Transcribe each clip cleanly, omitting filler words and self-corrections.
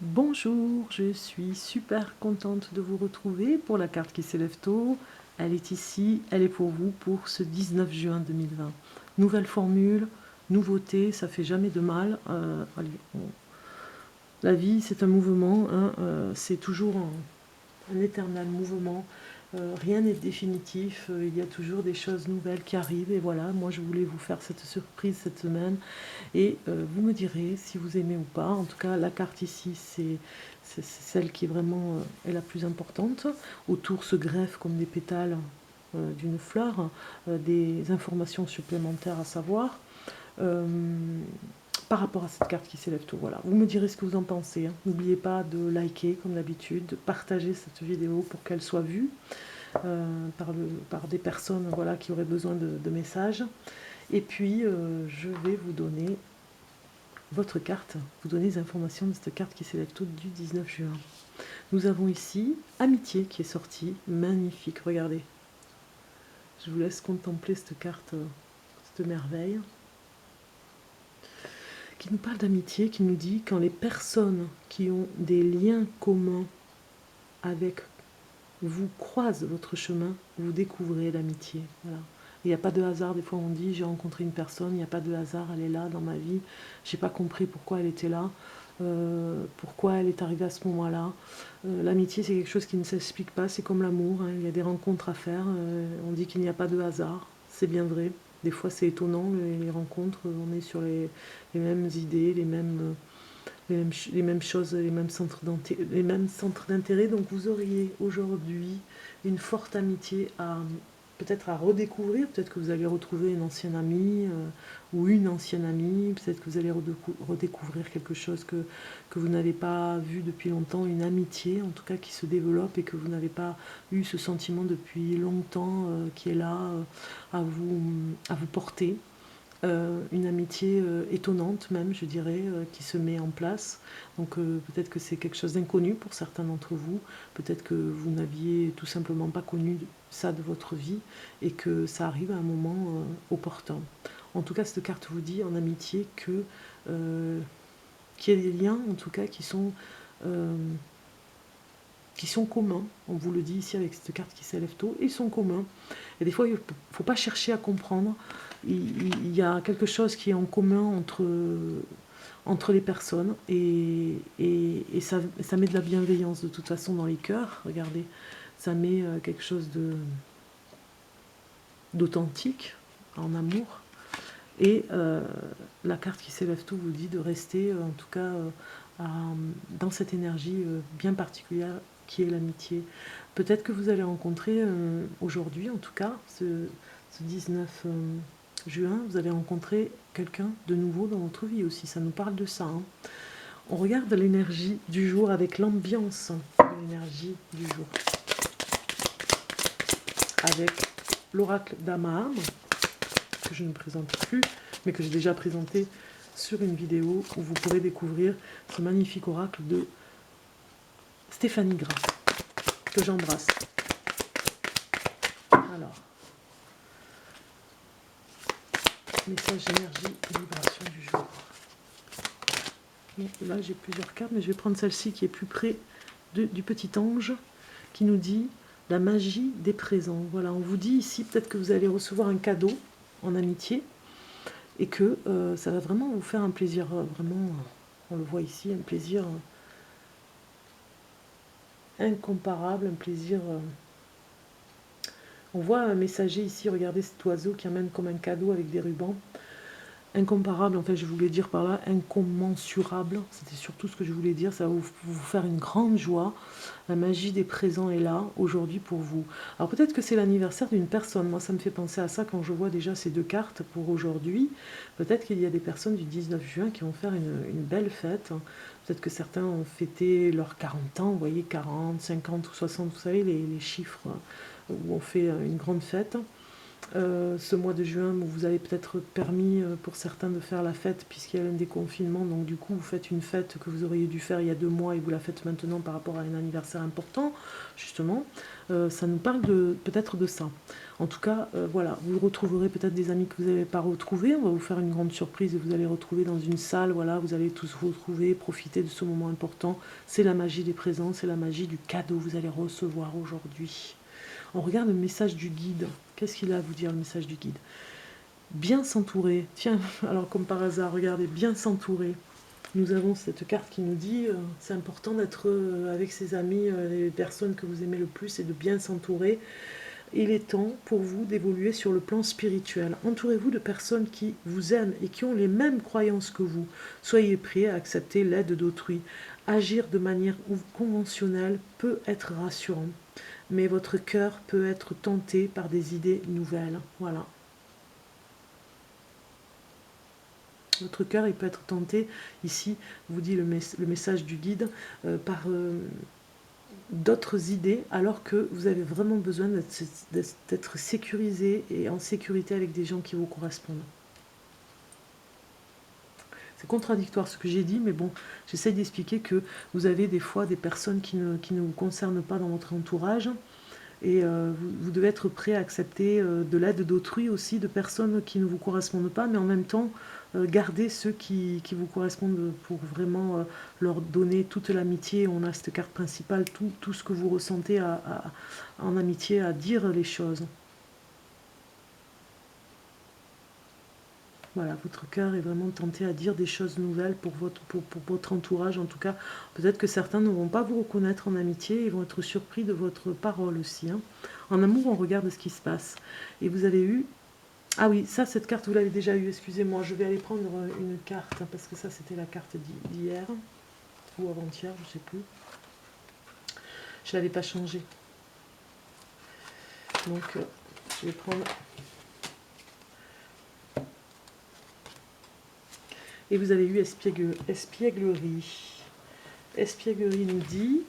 Bonjour, je suis super contente de vous retrouver pour la carte qui s'élève tôt. Elle est ici, elle est pour vous pour ce 19 juin 2020. Nouvelle formule, nouveauté, ça fait jamais de mal. Allez, la vie c'est un mouvement, hein, c'est toujours un éternel mouvement. Rien n'est définitif, il y a toujours des choses nouvelles qui arrivent et voilà, moi je voulais vous faire cette surprise cette semaine et vous me direz si vous aimez ou pas. En tout cas, la carte ici, c'est celle qui est vraiment est la plus importante. Autour se greffent comme des pétales d'une fleur des informations supplémentaires à savoir. Euh, Par rapport à cette carte qui s'élève tout, voilà. Vous me direz ce que vous en pensez, hein. N'oubliez pas de liker comme d'habitude, de partager cette vidéo pour qu'elle soit vue par des personnes voilà, qui auraient besoin de messages. Et puis, je vais vous donner votre carte, vous donner les informations de cette carte qui s'élève toute du 19 juin. Nous avons ici Amitié qui est sortie, magnifique, regardez. Je vous laisse contempler cette carte, cette merveille, qui nous parle d'amitié, qui nous dit quand les personnes qui ont des liens communs avec vous croisent votre chemin, vous découvrez l'amitié. Voilà. Il n'y a pas de hasard, des fois on dit j'ai rencontré une personne, il n'y a pas de hasard, elle est là dans ma vie, j'ai pas compris pourquoi elle était là, pourquoi elle est arrivée à ce moment-là. L'amitié c'est quelque chose qui ne s'explique pas, c'est comme l'amour, hein, il y a des rencontres à faire, on dit qu'il n'y a pas de hasard, c'est bien vrai. Des fois c'est étonnant les rencontres, on est sur les mêmes idées, les mêmes choses, les mêmes centres d'intérêt. Donc vous auriez aujourd'hui une forte amitié à peut-être à redécouvrir, peut-être que vous allez retrouver une ancienne amie ou une ancienne amie, peut-être que vous allez redécouvrir quelque chose que vous n'avez pas vu depuis longtemps, une amitié en tout cas qui se développe et que vous n'avez pas eu ce sentiment depuis longtemps qui est là à vous porter. Une amitié étonnante même, je dirais, qui se met en place. Donc peut-être que c'est quelque chose d'inconnu pour certains d'entre vous, peut-être que vous n'aviez tout simplement pas connu ça de votre vie et que ça arrive à un moment opportun. En tout cas, cette carte vous dit en amitié que qu'il y a des liens, en tout cas, euh, qui sont communs. On vous le dit ici avec cette carte qui s'élève tôt, ils sont communs. Et des fois, il ne faut pas chercher à comprendre. Il y a quelque chose qui est en commun entre les personnes et ça met de la bienveillance de toute façon dans les cœurs. Regardez, ça met quelque chose d'authentique en amour. Et la carte qui s'élève tout vous dit de rester en tout cas dans cette énergie bien particulière qui est l'amitié. Peut-être que vous allez rencontrer aujourd'hui, en tout cas, ce 19 juin, vous allez rencontrer quelqu'un de nouveau dans votre vie aussi. Ça nous parle de ça, hein. On regarde l'énergie du jour avec l'ambiance de l'énergie du jour. Avec l'oracle d'Amaham, que je ne présente plus, mais que j'ai déjà présenté sur une vidéo où vous pourrez découvrir ce magnifique oracle de Stéphanie Gras, que j'embrasse. Alors, message énergie et vibration du jour. Donc là, j'ai plusieurs cartes, mais je vais prendre celle-ci qui est plus près du petit ange, qui nous dit la magie des présents. Voilà, on vous dit ici peut-être que vous allez recevoir un cadeau en amitié et que ça va vraiment vous faire un plaisir, vraiment, on le voit ici, un plaisir incomparable, un plaisir. On voit un messager ici, regardez cet oiseau qui amène comme un cadeau avec des rubans. Incomparable, en fait, je voulais dire par là, incommensurable. C'était surtout ce que je voulais dire. Ça va vous faire une grande joie. La magie des présents est là aujourd'hui pour vous. Alors peut-être que c'est l'anniversaire d'une personne. Moi, ça me fait penser à ça quand je vois déjà ces deux cartes pour aujourd'hui. Peut-être qu'il y a des personnes du 19 juin qui vont faire une belle fête. Peut-être que certains ont fêté leurs 40 ans, vous voyez, 40, 50 ou 60, vous savez, les chiffres où on fait une grande fête. Ce mois de juin, vous avez peut-être permis pour certains de faire la fête puisqu'il y a un déconfinement, donc du coup vous faites une fête que vous auriez dû faire il y a 2 mois et vous la faites maintenant par rapport à un anniversaire important, justement. Ça nous parle peut-être de ça. En tout cas, voilà, vous retrouverez peut-être des amis que vous n'avez pas retrouvés. On va vous faire une grande surprise et vous allez retrouver dans une salle. Voilà, vous allez tous vous retrouver, profiter de ce moment important. C'est la magie des présents, c'est la magie du cadeau que vous allez recevoir aujourd'hui. On regarde le message du guide. Qu'est-ce qu'il a à vous dire, le message du guide? Bien s'entourer. Tiens, alors comme par hasard, regardez, bien s'entourer. Nous avons cette carte qui nous dit c'est important d'être avec ses amis, les personnes que vous aimez le plus et de bien s'entourer. Il est temps pour vous d'évoluer sur le plan spirituel. Entourez-vous de personnes qui vous aiment et qui ont les mêmes croyances que vous. Soyez prêts à accepter l'aide d'autrui. Agir de manière conventionnelle peut être rassurant, mais votre cœur peut être tenté par des idées nouvelles. Voilà. Votre cœur, il peut être tenté, ici, vous dit le message du guide, par d'autres idées, alors que vous avez vraiment besoin d'être sécurisé et en sécurité avec des gens qui vous correspondent. C'est contradictoire ce que j'ai dit, mais bon, j'essaie d'expliquer que vous avez des fois des personnes qui ne vous concernent pas dans votre entourage, et vous devez être prêt à accepter de l'aide d'autrui aussi, de personnes qui ne vous correspondent pas, mais en même temps, garder ceux qui vous correspondent pour vraiment leur donner toute l'amitié. On a cette carte principale, tout ce que vous ressentez en amitié, à dire les choses. Voilà, votre cœur est vraiment tenté à dire des choses nouvelles pour votre entourage. En tout cas, peut-être que certains ne vont pas vous reconnaître en amitié, ils vont être surpris de votre parole aussi. Hein. En amour, on regarde ce qui se passe. Et vous avez eu... Ah oui, ça, cette carte, vous l'avez déjà eue, excusez-moi. Je vais aller prendre une carte, hein, parce que ça, c'était la carte d'hier, ou avant-hier, je ne sais plus. Je ne l'avais pas changée. Donc, je vais prendre... Et vous avez eu espièglerie. Espièglerie nous dit...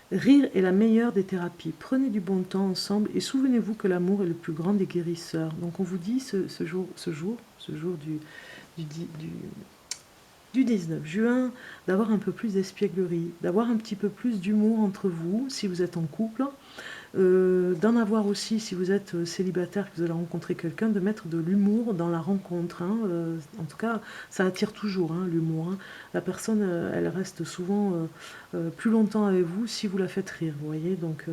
Rire est la meilleure des thérapies. Prenez du bon temps ensemble et souvenez-vous que l'amour est le plus grand des guérisseurs. Donc on vous dit ce jour du 19 juin d'avoir un peu plus d'espièglerie, d'avoir un petit peu plus d'humour entre vous si vous êtes en couple. D'en avoir aussi si vous êtes célibataire, que vous allez rencontrer quelqu'un, de mettre de l'humour dans la rencontre. Hein. En tout cas, ça attire toujours hein, l'humour. Hein. La personne, elle reste souvent plus longtemps avec vous si vous la faites rire, vous voyez. Donc,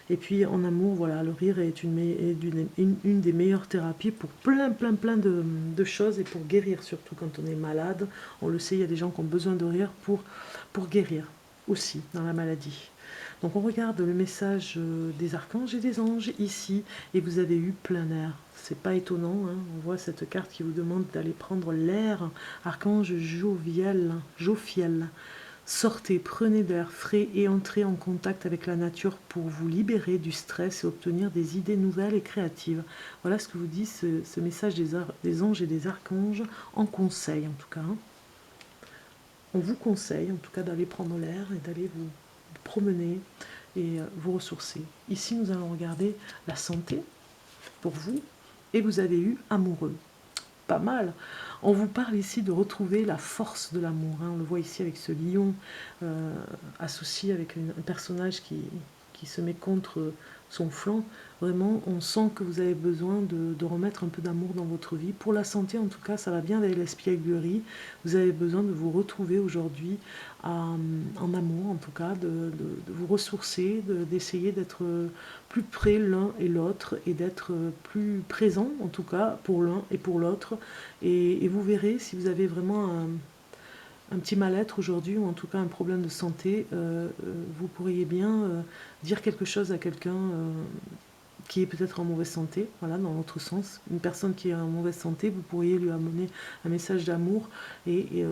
et puis en amour, voilà, le rire est une des meilleures thérapies pour plein de choses et pour guérir, surtout quand on est malade. On le sait, il y a des gens qui ont besoin de rire pour guérir aussi dans la maladie. Donc on regarde le message des archanges et des anges ici, et vous avez eu plein air. C'est pas étonnant, hein. On voit cette carte qui vous demande d'aller prendre l'air. Archange Jophiel. Sortez, prenez de l'air frais et entrez en contact avec la nature pour vous libérer du stress et obtenir des idées nouvelles et créatives. Voilà ce que vous dit ce message des anges et des archanges en conseil en tout cas. Hein. On vous conseille en tout cas d'aller prendre l'air et d'aller vous promener et vous ressourcer. Ici, nous allons regarder la santé pour vous et vous avez eu amoureux. Pas mal. On vous parle ici de retrouver la force de l'amour. Hein. On le voit ici avec ce lion associé avec un personnage qui se met contre son flanc. Vraiment, on sent que vous avez besoin de remettre un peu d'amour dans votre vie. Pour la santé, en tout cas, ça va bien avec l'espièglerie. Vous avez besoin de vous retrouver aujourd'hui en amour, en tout cas, de vous ressourcer, d'essayer d'être plus près l'un et l'autre et d'être plus présent, en tout cas, pour l'un et pour l'autre. Et vous verrez si vous avez vraiment un petit mal-être aujourd'hui, ou en tout cas un problème de santé, vous pourriez bien dire quelque chose à quelqu'un qui est peut-être en mauvaise santé, voilà, dans l'autre sens. Une personne qui est en mauvaise santé, vous pourriez lui amener un message d'amour et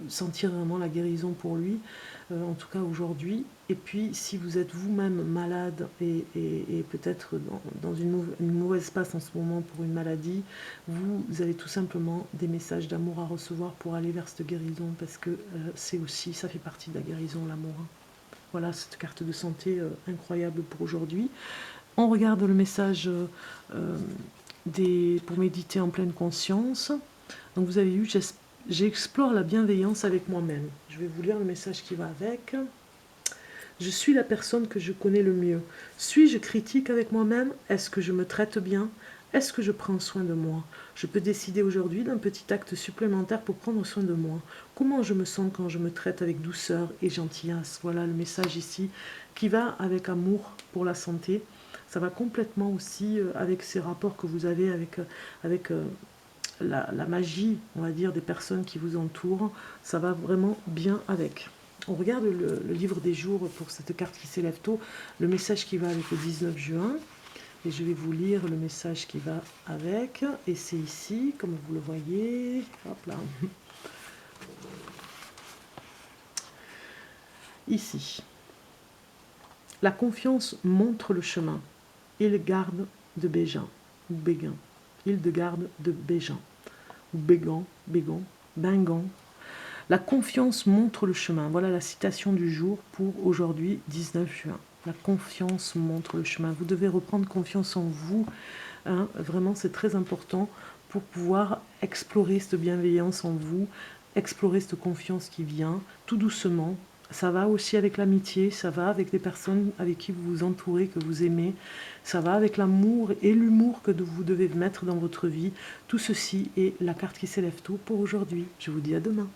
sentir vraiment la guérison pour lui, en tout cas aujourd'hui. Et puis, si vous êtes vous-même malade et peut-être dans une mauvaise passe en ce moment pour une maladie, vous avez tout simplement des messages d'amour à recevoir pour aller vers cette guérison, parce que c'est aussi, ça fait partie de la guérison, l'amour. Hein. Voilà, cette carte de santé incroyable pour aujourd'hui. On regarde le message pour méditer en pleine conscience. Donc vous avez eu « J'explore la bienveillance avec moi-même ». Je vais vous lire le message qui va avec. Je suis la personne que je connais le mieux. Suis-je critique avec moi-même? Est-ce que je me traite bien? Est-ce que je prends soin de moi? Je peux décider aujourd'hui d'un petit acte supplémentaire pour prendre soin de moi. Comment je me sens quand je me traite avec douceur et gentillesse? Voilà le message ici qui va avec amour pour la santé. Ça va complètement aussi avec ces rapports que vous avez avec la magie, on va dire, des personnes qui vous entourent. Ça va vraiment bien avec. On regarde le livre des jours pour cette carte qui s'élève tôt, le message qui va avec le 19 juin. Et je vais vous lire le message qui va avec. Et c'est ici, comme vous le voyez. Hop là. Ici. La confiance montre le chemin. Hildegarde de Bégin. Ou Béguin. Hildegarde de Bégin. Ou Bégan. Bégon. Bingan. La confiance montre le chemin. Voilà la citation du jour pour aujourd'hui, 19 juin. La confiance montre le chemin. Vous devez reprendre confiance en vous. Hein. Vraiment, c'est très important pour pouvoir explorer cette bienveillance en vous, explorer cette confiance qui vient tout doucement. Ça va aussi avec l'amitié, ça va avec les personnes avec qui vous vous entourez, que vous aimez. Ça va avec l'amour et l'humour que vous devez mettre dans votre vie. Tout ceci est la carte qui s'élève tôt pour aujourd'hui. Je vous dis à demain.